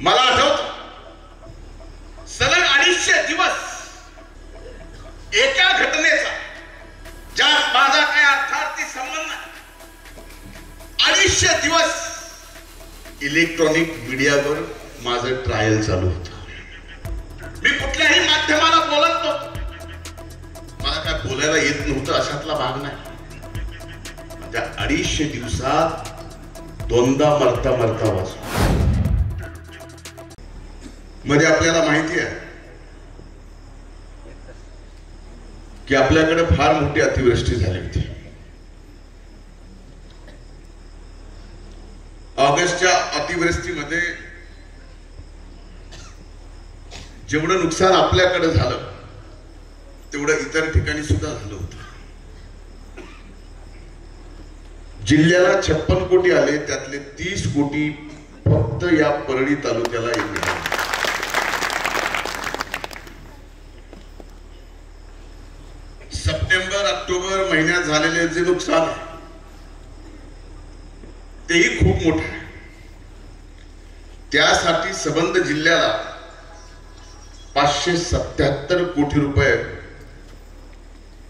मला आठवतं सलग 250 दिवस एका घटनेचा ज्यात माझा काही अर्थार्थी संबंध नाही, 250 दिवस इलेक्ट्रॉनिक मीडियावर माझं ट्रायल चालू होतं. मी कुठल्याही माध्यमाला बोलत नव्हतो, मला काय बोलायला येत नव्हतं अशातला भाग नाही. त्या 250 दिवसात दोनदा मरता मरता वाचलो. मध्ये आपल्याला माहिती आहे की आपल्याकडे फार मोठी अतिवृष्टी झाली होती. ऑगस्टच्या अतिवृष्टीमध्ये जेवढं नुकसान आपल्याकडे झालं तेवढं इतर ठिकाणी सुद्धा झालं होतं. जिल्ह्याला 56 कोटी आले, त्यातले 30 कोटी फक्त या परळी तालुक्याला मिळाले. सप्टेंबर ऑक्टोबर महिन्यात झालेले जे नुकसान आहे तेही खूप मोठं आहे. त्यासाठी संबंध जिल्ह्याला 577 कोटी रुपये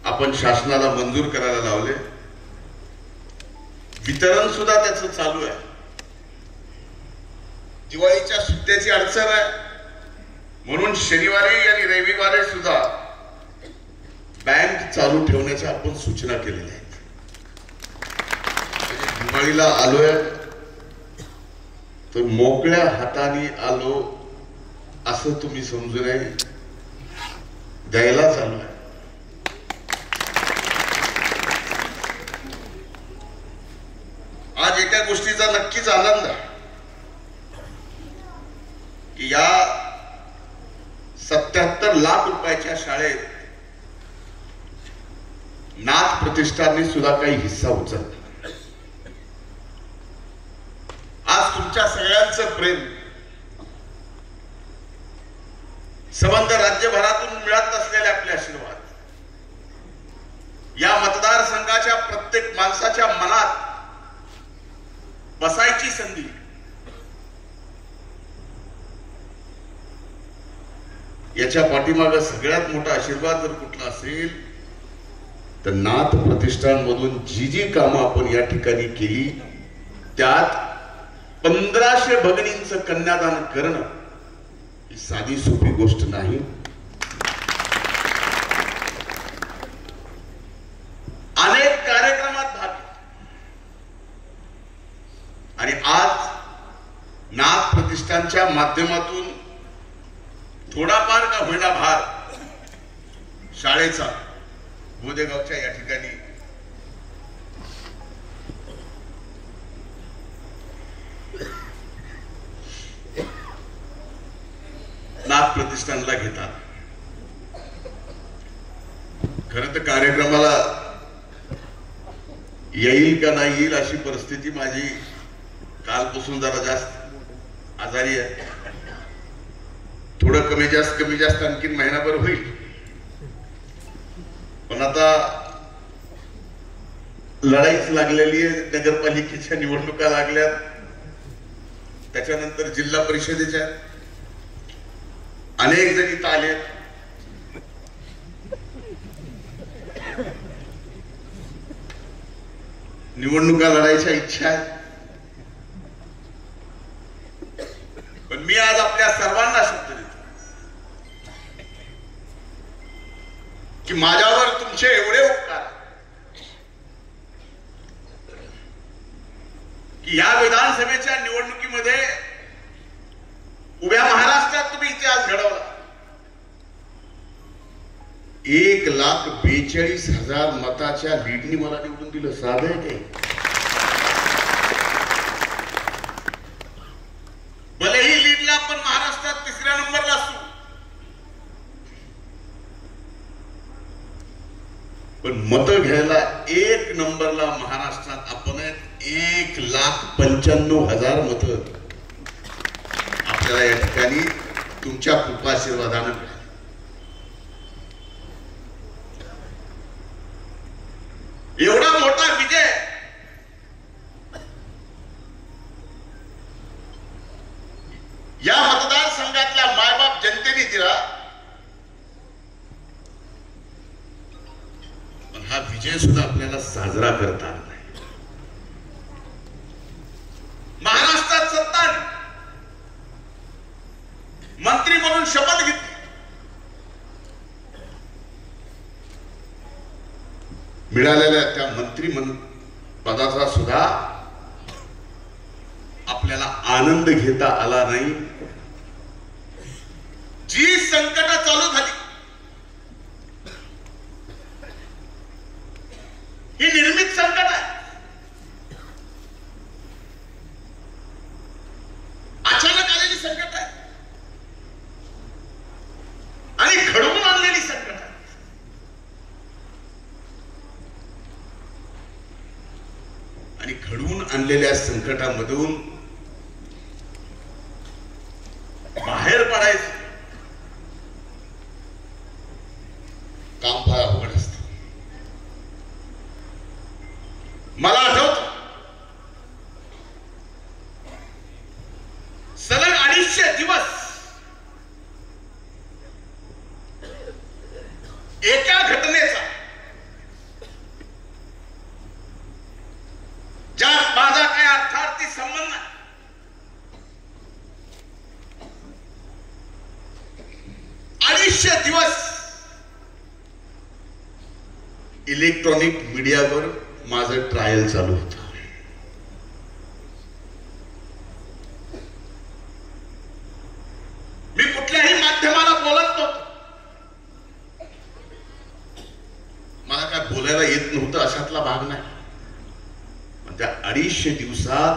आपण शासनाला मंजूर करायला लावले. वितरण सुद्धा त्याचं चालू आहे. दिवाळीच्या सुट्ट्याची अडचण आहे म्हणून शनिवारी आणि रविवारी सुद्धा बँक चालू ठेवण्याच्या आपण सूचना केलेल्या आहेत. दिवाळीला आलोय तर मोकळ्या हाताने आलो असं तुम्ही समजू नये, द्यायला चालू आहे. आज एका गोष्टीचा नक्कीच आनंद आहे की या 77 लाख रुपयाच्या शाळेत नाथ प्रतिष्ठानने सुद्धा काही हिस्सा उचलला. आज तुमच्या सगळ्यांचं प्रेम संबंध राज्यभरातून मिळत असलेले आपले आशीर्वाद या मतदारसंघाच्या प्रत्येक माणसाच्या मनात बसायची संधी, याच्या पाठीमागे सगळ्यात मोठा आशीर्वाद जर कुठला असेल तर नाथ प्रतिष्ठान मधून जी जी कामं आपण या ठिकाणी केली त्यात 1500 भगिनींचं कन्यादान करणं ही साधी सोपी गोष्ट नाही. अनेक कार्यक्रमात भाग आणि आज नाथ प्रतिष्ठानच्या माध्यमातून थोडाफार का होईना भार शाळेचा बोदेगावच्या या ठिकाणी नाथ प्रतिष्ठानला घेतात. खरं तर कार्यक्रमाला येईल का नाही येईल अशी परिस्थिती माझी कालपासून जरा जास्त आजारी आहे. थोडं कमी जास्त आणखीन महिनाभर होईल. पण आता लढाईच लागलेली आहे. नगरपालिकेच्या निवडणुका लागल्यात, त्याच्यानंतर जिल्हा परिषदेच्या अनेक जण इथं आलेत. निवडणुका लढायच्या इच्छा आहे. पण मी आज आपल्या सर्वांना शब्द देतो की माझ्यावर तुमचे एवढे उपकार की या विधानसभेच्या निवडणुकीमध्ये उभ्या महाराष्ट्रात तुम्ही इतिहास घडवला. 1,42,000 मताच्या लीडनी मला निवडून दिलं. साधं आहे ते. भलेही लीडला आपण महाराष्ट्रात 3ऱ्या नंबरला असू, पण मत घ्यायला 1 नंबरला महाराष्ट्रात आपण 1,95,000 मत आपल्याला या ठिकाणी तुमच्या कृपाशीर्वादानं मिळाली. एवढा मोठा विजय या मतदारसंघातल्या मायबाप जनतेने दिला, पण हा विजय सुद्धा आपल्याला साजरा करता आला नाही. महाराष्ट्रात सत्ता मंत्री म्हणून शपथ घेतली, मिळालेल्या त्या मंत्री पदाचा सुद्धा आपल्याला आनंद घेता आला नाही. जी संकट चालू झाली ही निर्मित संकट आहे. अचानक आलेली संकट आहे आणि घडवून आणलेली संकट आहे. आणि घडवून आणलेल्या संकटामधून बाहेर पडायचं काम फार अवघड असतं. मला आठवतं सलग 250 दिवस एका घटनेचा ज्यात माझा काही अर्थार्थी संबंध नाही, दिवस इलेक्ट्रॉनिक मीडियावर माझं ट्रायल चालू होतं. मी कुठल्याही माध्यमाला बोलत नव्हतो, मला काय बोलायला येत नव्हतं अशातला भाग नाही. पण त्या 250 दिवसात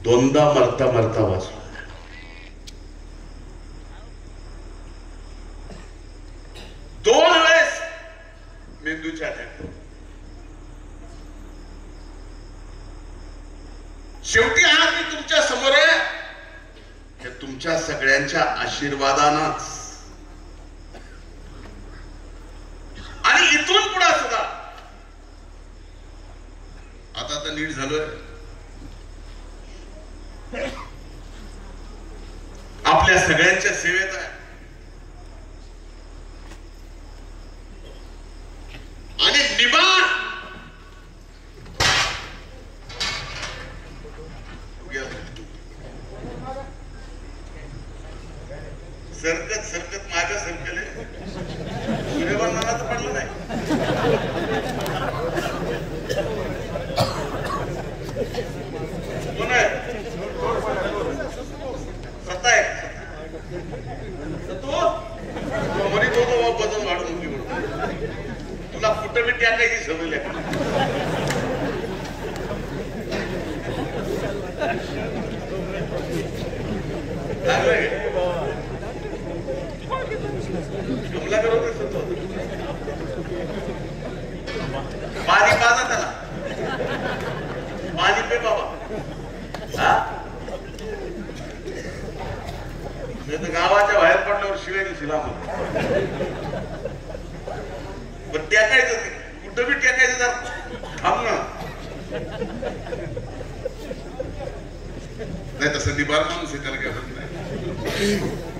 दोनदा मरता मरता वाचलो. दोन वेळेस मेंदूच्या अटॅक. शेवटी आज मी तुमच्या समोर आहे की तुमच्या सगळ्यांच्या आशीर्वादानंच आणि इथून पुढे सुद्धा आता तर नीट झालोय. आपल्या सगळ्यांच्या सेवेत आहे आणि निबाण सरकत सरकत माझ्या सरकले सूर्यवंदनाच पडलं नाही. कोण आहे सत्ता आहे तो मरी तो बदल वाढून तुला कुठं मी टाकायची सवय लागली. हमला करून पाणी पाजा त्याला पाणी पे बाबा. तर गावाच्या बाहेर पडल्यावर शिवाय दिला पण टाकायचं कुठं बी टाकायचं जर थांब ना. नाही तसं निबार माणूस आहे त्याला काय होत नाही.